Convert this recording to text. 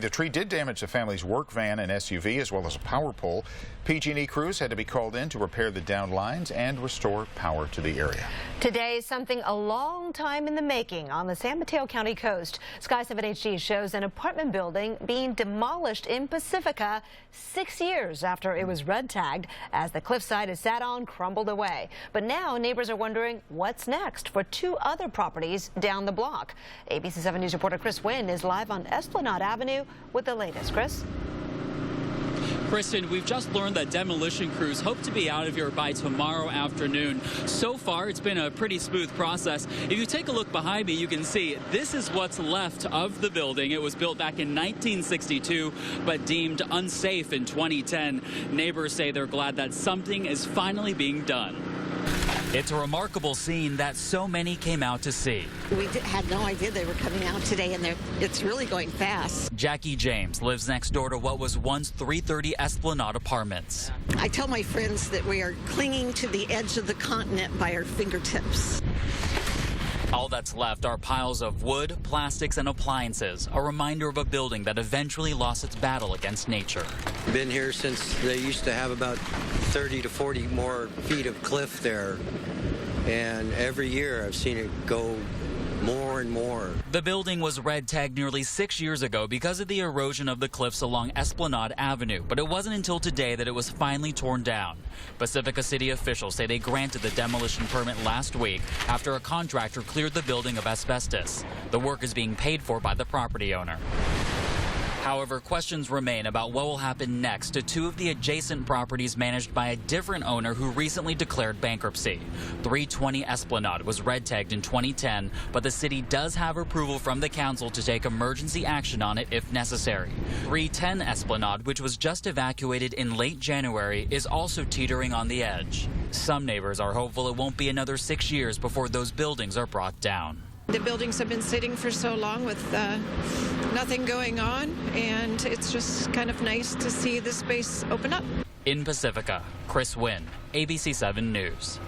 The tree did damage the family's work van and SUV as well as a power pole. PG&E crews had to be called in to repair the downed lines and restore power to the area. Today, something a long time in the making on the San Mateo County coast. Sky 7 HD shows an apartment building being demolished in Pacifica 6 years after it was red tagged as the cliffside it sat on crumbled away. But now neighbors are wondering what's next for two other properties down the block. ABC 7 News reporter Chris Wynn is live on Esplanade Avenue with the latest. Chris? Kristen, we've just learned that demolition crews hope to be out of here by tomorrow afternoon. So far, it's been a pretty smooth process. If you take a look behind me, you can see this is what's left of the building. It was built back in 1962, but deemed unsafe in 2010. Neighbors say they're glad that something is finally being done. It's a remarkable scene that so many came out to see. We had no idea they were coming out today, and it's really going fast. Jackie James lives next door to what was once 330 Esplanade Apartments. I tell my friends that we are clinging to the edge of the continent by our fingertips. All that's left are piles of wood, plastics, and appliances, a reminder of a building that eventually lost its battle against nature. Been here since they used to have about 30 to 40 more feet of cliff there, and every year I've seen it go more and more. The building was red tagged nearly 6 years ago because of the erosion of the cliffs along Esplanade Avenue, but it wasn't until today that it was finally torn down. Pacifica City officials say they granted the demolition permit last week after a contractor cleared the building of asbestos. The work is being paid for by the property owner. However, questions remain about what will happen next to two of the adjacent properties managed by a different owner who recently declared bankruptcy. 320 Esplanade was red tagged in 2010, but the city does have approval from the council to take emergency action on it if necessary. 310 Esplanade, which was just evacuated in late January, is also teetering on the edge. Some neighbors are hopeful it won't be another 6 years before those buildings are brought down. The buildings have been sitting for so long with nothing going on, and it's just kind of nice to see the space open up. In Pacifica, Chris Wynn, ABC 7 News.